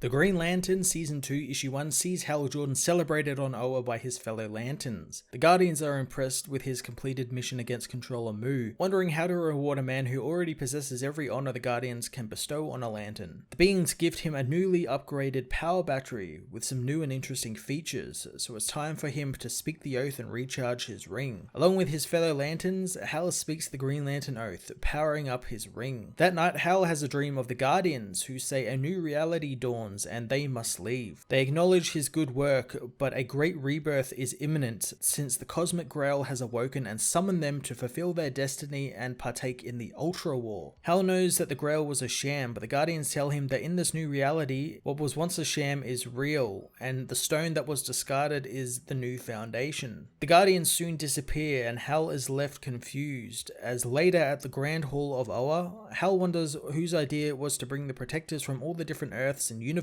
The Green Lantern Season 2 Issue 1 sees Hal Jordan celebrated on Oa by his fellow Lanterns. The Guardians are impressed with his completed mission against Controller Mu, wondering how to reward a man who already possesses every honor the Guardians can bestow on a Lantern. The beings gift him a newly upgraded power battery with some new and interesting features, so it's time for him to speak the oath and recharge his ring. Along with his fellow Lanterns, Hal speaks the Green Lantern Oath, powering up his ring. That night, Hal has a dream of the Guardians, who say a new reality dawns and they must leave. They acknowledge his good work, but a great rebirth is imminent since the Cosmic Grail has awoken and summoned them to fulfill their destiny and partake in the Ultra War. Hal knows that the Grail was a sham, but the Guardians tell him that in this new reality, what was once a sham is real, and the stone that was discarded is the new foundation. The Guardians soon disappear, and Hal is left confused, as later at the Grand Hall of Oa, Hal wonders whose idea it was to bring the protectors from all the different Earths and universes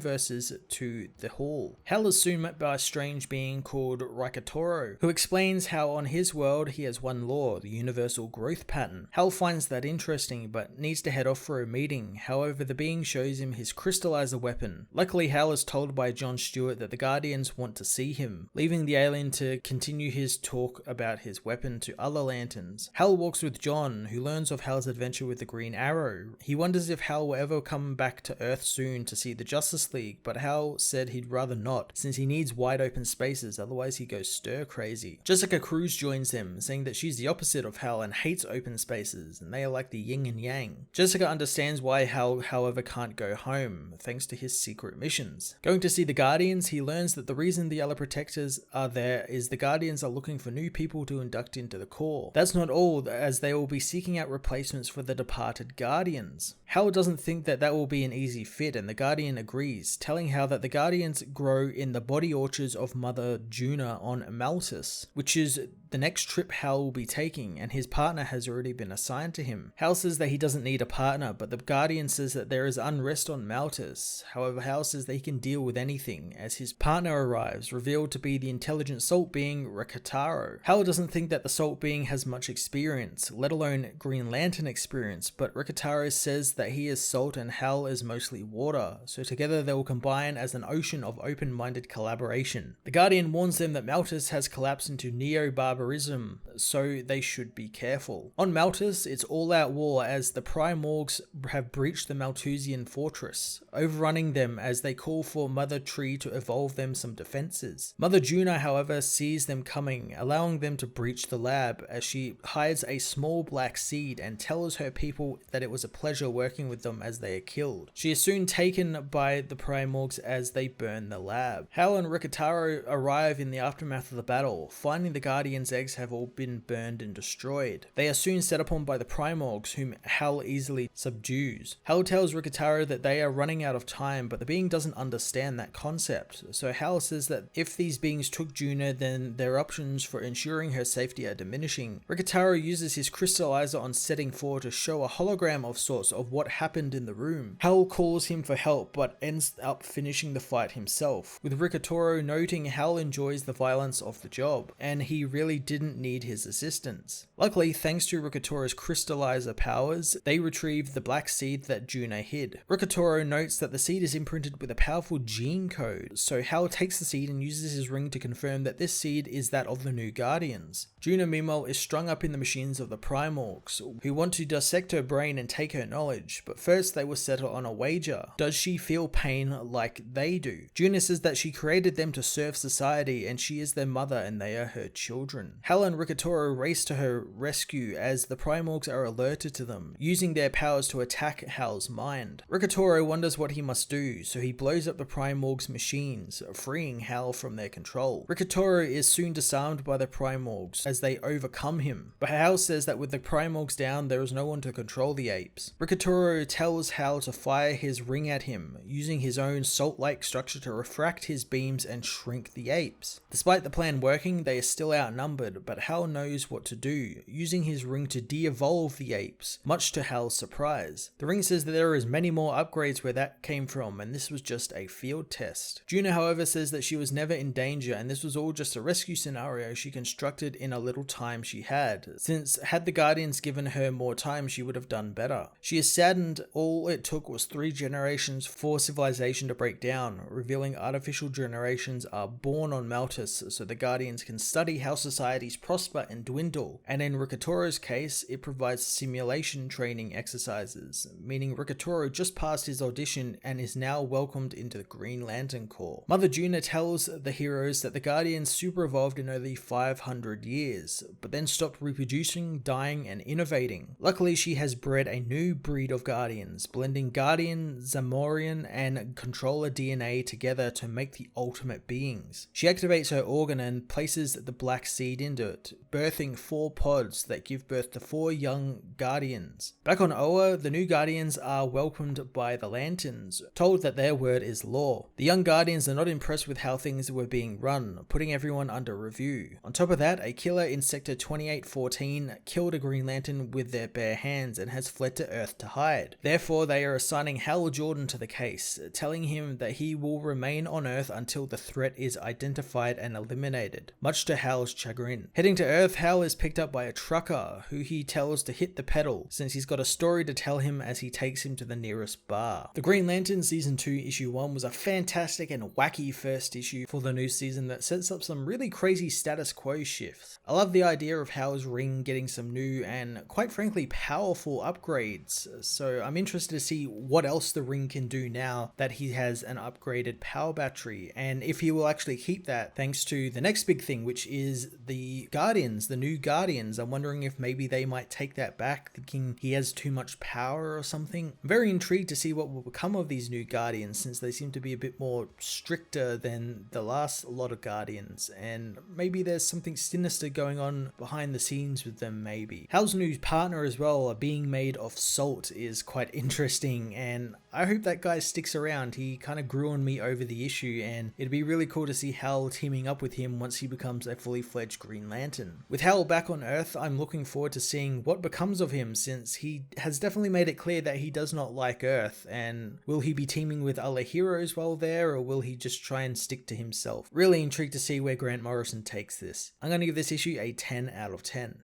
to the hall. Hal is soon met by a strange being called Rikatoro, who explains how on his world he has one law, the universal growth pattern. Hal finds that interesting, but needs to head off for a meeting. However, the being shows him his crystallizer weapon. Luckily, Hal is told by John Stewart that the Guardians want to see him, leaving the alien to continue his talk about his weapon to other Lanterns. Hal walks with John, who learns of Hal's adventure with the Green Arrow. He wonders if Hal will ever come back to Earth soon to see the Justice League, but Hal said he'd rather not, since he needs wide open spaces, otherwise he goes stir crazy. Jessica Cruz joins them, saying that she's the opposite of Hal and hates open spaces, and they are like the yin and yang. Jessica understands why Hal, however, can't go home, thanks to his secret missions. Going to see the Guardians, he learns that the reason the other protectors are there is the Guardians are looking for new people to induct into the Corps. That's not all, as they will be seeking out replacements for the departed Guardians. Hal doesn't think that will be an easy fit, and the Guardian agrees, telling Hal that the Guardians grow in the body orchards of Mother Juna on Maltus, which is the next trip Hal will be taking, and his partner has already been assigned to him. Hal says that he doesn't need a partner, but the Guardian says that there is unrest on Maltus. However, Hal says that he can deal with anything, as his partner arrives, revealed to be the intelligent salt being Rikataro. Hal doesn't think that the salt being has much experience, let alone Green Lantern experience, but Rikataro says that he is salt and Hal is mostly water, so together they will combine as an ocean of open-minded collaboration. The Guardian warns them that Maltus has collapsed into neo-barbarism, so they should be careful. On Maltus, it's all-out war as the Primorgs have breached the Malthusian fortress, overrunning them as they call for Mother Tree to evolve them some defenses. Mother Juna, however, sees them coming, allowing them to breach the lab as she hides a small black seed and tells her people that it was a pleasure working with them as they are killed. She is soon taken by the Primorgs as they burn the lab. Hal and Rikataro arrive in the aftermath of the battle, finding the Guardians' eggs have all been burned and destroyed. They are soon set upon by the Primorgs, whom Hal easily subdues. Hal tells Rikataro that they are running out of time, but the being doesn't understand that concept, so Hal says that if these beings took Juna, then their options for ensuring her safety are diminishing. Rikataro uses his crystallizer on setting 4 to show a hologram of sorts of what happened in the room. Hal calls him for help, but ends up finishing the fight himself, with Rikataro noting Hal enjoys the violence of the job, and he really didn't need his assistance. Luckily, thanks to Rikataro's crystallizer powers, they retrieve the black seed that Juna hid. Rikataro notes that the seed is imprinted with a powerful gene code, so Hal takes the seed and uses his ring to confirm that this seed is that of the new Guardians. Juna, meanwhile, is strung up in the machines of the Primorgs, who want to dissect her brain and take her knowledge, but first they will settle on a wager. Does she feel pain like they do? Juna says that she created them to serve society and she is their mother and they are her children. Hal and Rikataro race to her rescue as the Primorgs are alerted to them, using their powers to attack Hal's mind. Rikataro wonders what he must do, so he blows up the Primorgs' machines, freeing Hal from their control. Rikataro is soon disarmed by the Primorgs as they overcome him, but Hal says that with the Primorgs down, there is no one to control the apes. Rikataro tells Hal to fire his ring at him, using his own salt-like structure to refract his beams and shrink the apes. Despite the plan working, they are still outnumbered outnumbered, but Hal knows what to do, using his ring to de-evolve the apes, much to Hal's surprise. The ring says that there is many more upgrades where that came from, and this was just a field test. Juna, however, says that she was never in danger, and this was all just a rescue scenario she constructed in a little time she had, since had the Guardians given her more time, she would have done better. She is saddened all it took was 3 generations for civilization to break down, revealing artificial generations are born on Maltus so the Guardians can study how societies prosper and dwindle, and in Ricotoro's case, it provides simulation training exercises, meaning Ricotoro just passed his audition and is now welcomed into the Green Lantern Corps. Mother Juna tells the heroes that the Guardians super evolved in only 500 years, but then stopped reproducing, dying, and innovating. Luckily, she has bred a new breed of Guardians, blending Guardian, Zamorian, and Controller DNA together to make the ultimate beings. She activates her organ and places the black seed into it, birthing 4 pods that give birth to 4 young Guardians. Back on Oa, the new Guardians are welcomed by the Lanterns, told that their word is law. The young Guardians are not impressed with how things were being run, putting everyone under review. On top of that, a killer in Sector 2814 killed a Green Lantern with their bare hands and has fled to Earth to hide. Therefore, they are assigning Hal Jordan to the case, telling him that he will remain on Earth until the threat is identified and eliminated, much to Hal's chagrin. Heading to Earth, Hal is picked up by a trucker, who he tells to hit the pedal, since he's got a story to tell him as he takes him to the nearest bar. The Green Lantern Season 2 Issue 1 was a fantastic and wacky first issue for the new season that sets up some really crazy status quo shifts. I love the idea of Hal's ring getting some new and, quite frankly, powerful upgrades, so I'm interested to see what else the ring can do now that he has an upgraded power battery, and if he will actually keep that thanks to the next big thing, which is the Guardians, the new Guardians. I'm wondering if maybe they might take that back, thinking he has too much power or something. I'm very intrigued to see what will become of these new Guardians, since they seem to be a bit more stricter than the last lot of Guardians, and maybe there's something sinister going on behind the scenes with them maybe. Hal's new partner as well, being made of salt, is quite interesting, and I hope that guy sticks around. He kind of grew on me over the issue, and it'd be really cool to see Hal teaming up with him once he becomes a fully fledged Green Lantern. With Hal back on Earth, I'm looking forward to seeing what becomes of him, since he has definitely made it clear that he does not like Earth, and will he be teaming with other heroes while there, or will he just try and stick to himself? Really intrigued to see where Grant Morrison takes this. I'm going to give this issue a 10 out of 10.